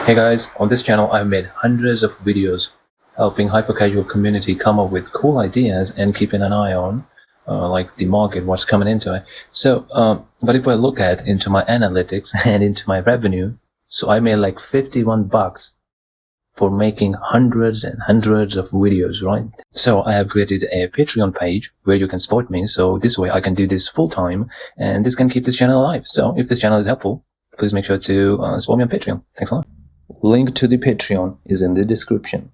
Hey guys, on this channel I've made hundreds of videos helping hyper-casual community come up with cool ideas and keeping an eye on like the market, what's coming into it. So, but if I look into my analytics and into my revenue, so I made like $51 for making hundreds and hundreds of videos, right? So I have created a Patreon page where you can support me. So this way I can do this full time and this can keep this channel alive. So if this channel is helpful, please make sure to support me on Patreon. Thanks a lot. Link to the Patreon is in the description.